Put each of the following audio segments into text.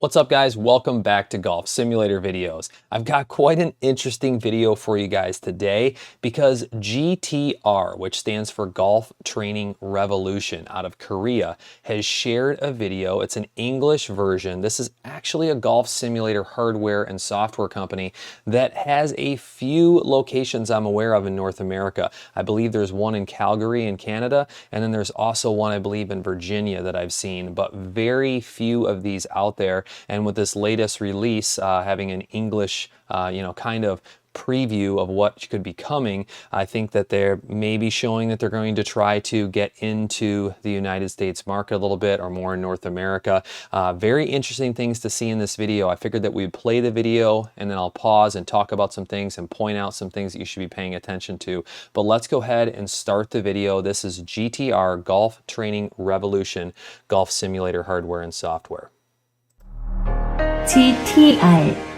What's up guys? Welcome back to Golf Simulator videos. I've got quite an interesting video for you guys today because GTR, which stands for Golf Training Revolution out of Korea, has shared a video. It's an English version. This is actually a golf simulator hardware and software company that has a few locations I'm aware of in North America. I believe there's one in Calgary in Canada, and then there's also one I believe in Virginia that I've seen, but very few of these out there. And with this latest release, having an English, kind of preview of what could be coming, I think that they're maybe showing that they're going to try to get into the United States market a little bit or more in North America. Very interesting things to see in this video. I figured that we'd play the video and then I'll pause and talk about some things and point out some things that you should be paying attention to. But let's go ahead and start the video. This is GTR Golf Training Revolution Golf Simulator hardware and software. GTR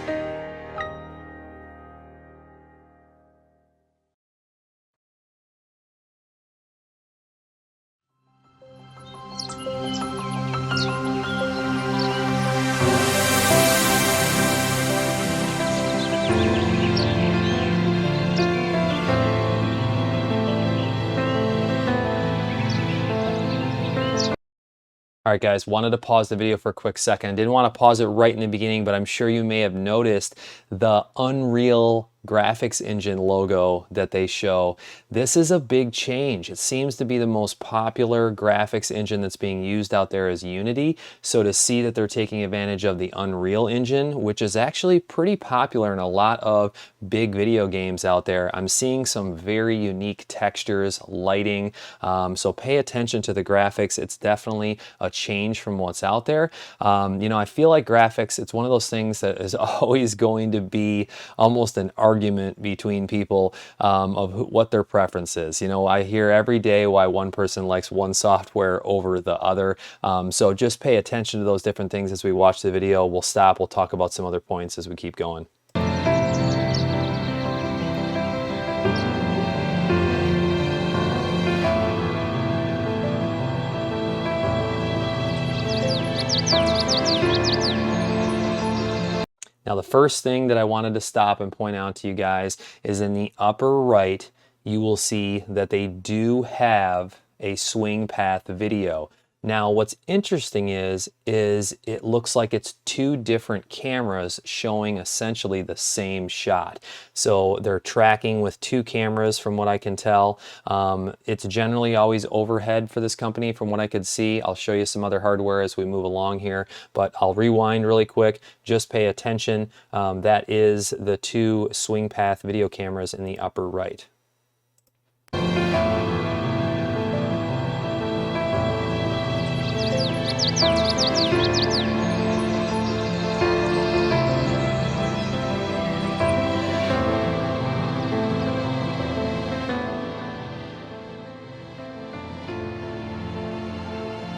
All right, guys, wanted to pause the video for a quick second. Didn't want to pause it right in the beginning, but I'm sure you may have noticed the Unreal graphics engine logo that they show. This is a big change. It seems to be the most popular graphics engine that's being used out there is Unity. So to see that they're taking advantage of the Unreal Engine, which is actually pretty popular in a lot of big video games out there, I'm seeing some very unique textures, lighting. So pay attention to the graphics. It's definitely a change from what's out there. I feel like graphics, it's one of those things that is always going to be almost an argument between people of what their preference is. I hear every day why one person likes one software over the other. So just pay attention to those different things as we watch the video. We'll stop, we'll talk about some other points as we keep going. Now, the first thing that I wanted to stop and point out to you guys is in the upper right, you will see that they do have a swing path video. Now, what's interesting is it looks like it's two different cameras showing essentially the same shot. So they're tracking with two cameras from what I can tell. It's generally always overhead for this company from what I could see. I'll show you some other hardware as we move along here, but I'll rewind really quick. Just pay attention. That is the two swing path video cameras in the upper right.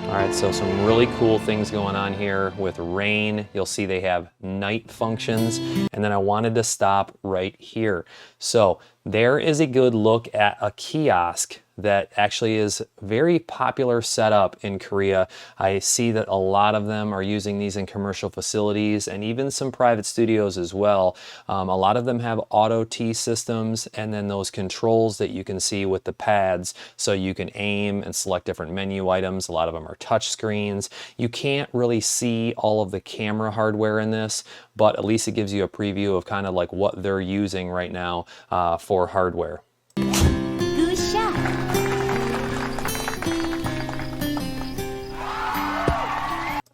All right, so some really cool things going on here with rain. You'll see they have night functions. And then I wanted to stop right here. So there is a good look at a kiosk that actually is very popular setup in Korea. I see that a lot of them are using these in commercial facilities and even some private studios as well. A lot of them have auto tee systems and then those controls that you can see with the pads so you can aim and select different menu items. A lot of them are touch screens. You can't really see all of the camera hardware in this, but at least it gives you a preview of kind of like what they're using right now for hardware. Good shot.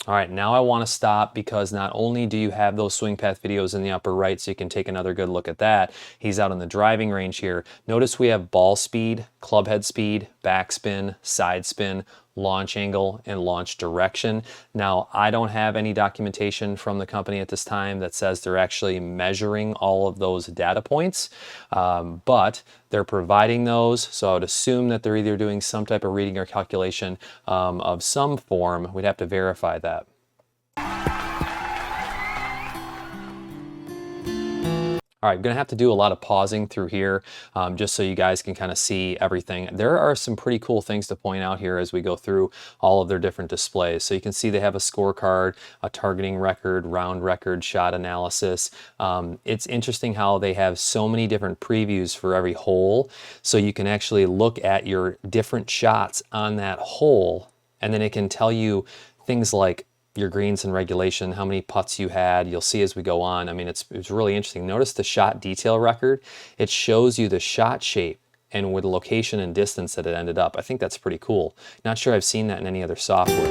All right, now I want to stop because not only do you have those swing path videos in the upper right, so you can take another good look at that. He's out on the driving range here. Notice we have ball speed, club head speed, backspin, side spin, launch angle, and launch direction. Now, I don't have any documentation from the company at this time that says they're actually measuring all of those data points, but they're providing those. So I would assume that they're either doing some type of reading or calculation of some form. We'd have to verify that. All right, I'm gonna have to do a lot of pausing through here just so you guys can kind of see everything. There are some pretty cool things to point out here as we go through all of their different displays. So you can see they have a scorecard, a targeting record, round record, shot analysis. It's interesting how they have so many different previews for every hole. So you can actually look at your different shots on that hole, and then it can tell you things like your greens in regulation, how many putts you had. You'll see as we go on. I mean, it's really interesting. Notice the shot detail record. It shows you the shot shape and with the location and distance that it ended up. I think that's pretty cool. Not sure I've seen that in any other software.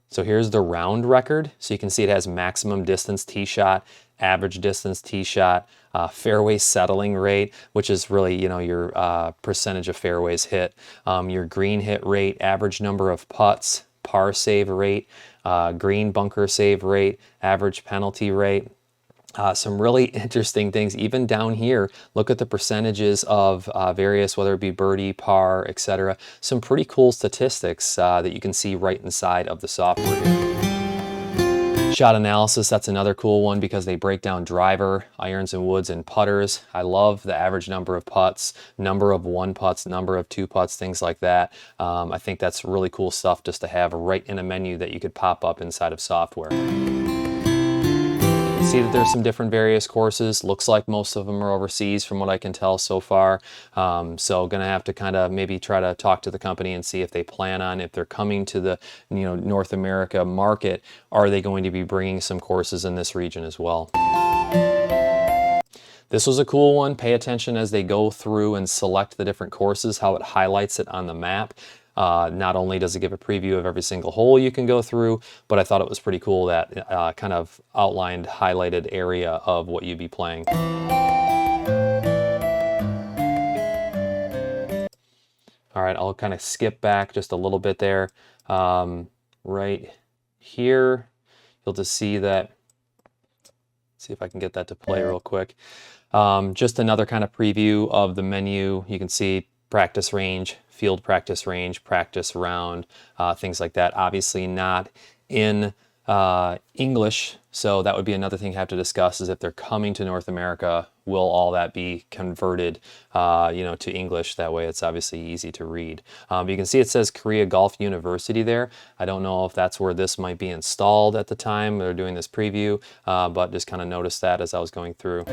So here's the round record. So you can see it has maximum distance tee shot, average distance tee shot, fairway settling rate, which is really, your percentage of fairways hit, your green hit rate, average number of putts, par save rate, green bunker save rate, average penalty rate. Some really interesting things. Even down here, look at the percentages of various, whether it be birdie, par, etc. Some pretty cool statistics that you can see right inside of the software here. Shot analysis, that's another cool one because they break down driver, irons and woods, and putters. I love the average number of putts, number of one putts, number of two putts, things like that. I think that's really cool stuff just to have right in a menu that you could pop up inside of software. See that there's some different various courses. Looks like most of them are overseas from what I can tell so far. So gonna have to kind of maybe try to talk to the company and see if they plan on, if they're coming to the North America market, are they going to be bringing some courses in this region as well? This was a cool one. Pay attention as they go through and select the different courses, how it highlights it on the map. Not only does it give a preview of every single hole you can go through, but I thought it was pretty cool that kind of outlined, highlighted area of what you'd be playing. All right, I'll kind of skip back just a little bit there. Right here, you'll just see that. See if I can get that to play real quick. Just another kind of preview of the menu. You can see practice range, field practice range, practice round, things like that. Obviously not in English, so that would be another thing I have to discuss, is if they're coming to North America, will all that be converted to English? That way it's obviously easy to read. You can see it says Korea Golf University there. I don't know if that's where this might be installed at the time they're doing this preview, but just kind of noticed that as I was going through.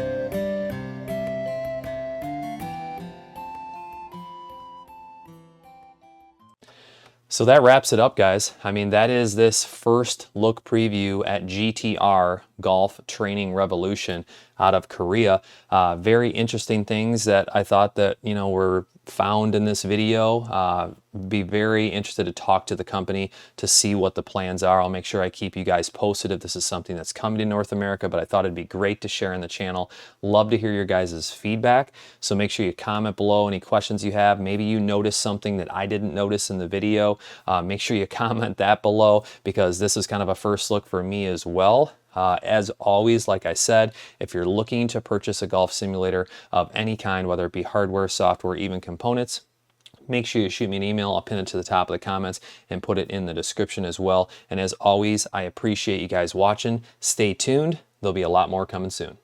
So that wraps it up, guys. I mean, that is this first look preview at GTR Golf Training Revolution out of Korea. Very interesting things that I thought that, were found in this video. Be very interested to talk to the company to see what the plans are. I'll make sure I keep you guys posted if this is something that's coming to North America, but I thought it'd be great to share in the channel. Love to hear your guys' feedback. So make sure you comment below any questions you have. Maybe you noticed something that I didn't notice in the video. Make sure you comment that below, because this is kind of a first look for me as well. As always, like I said, if you're looking to purchase a golf simulator of any kind, whether it be hardware, software, even components, make sure you shoot me an email. I'll pin it to the top of the comments and put it in the description as well. And as always, I appreciate you guys watching. Stay tuned. There'll be a lot more coming soon.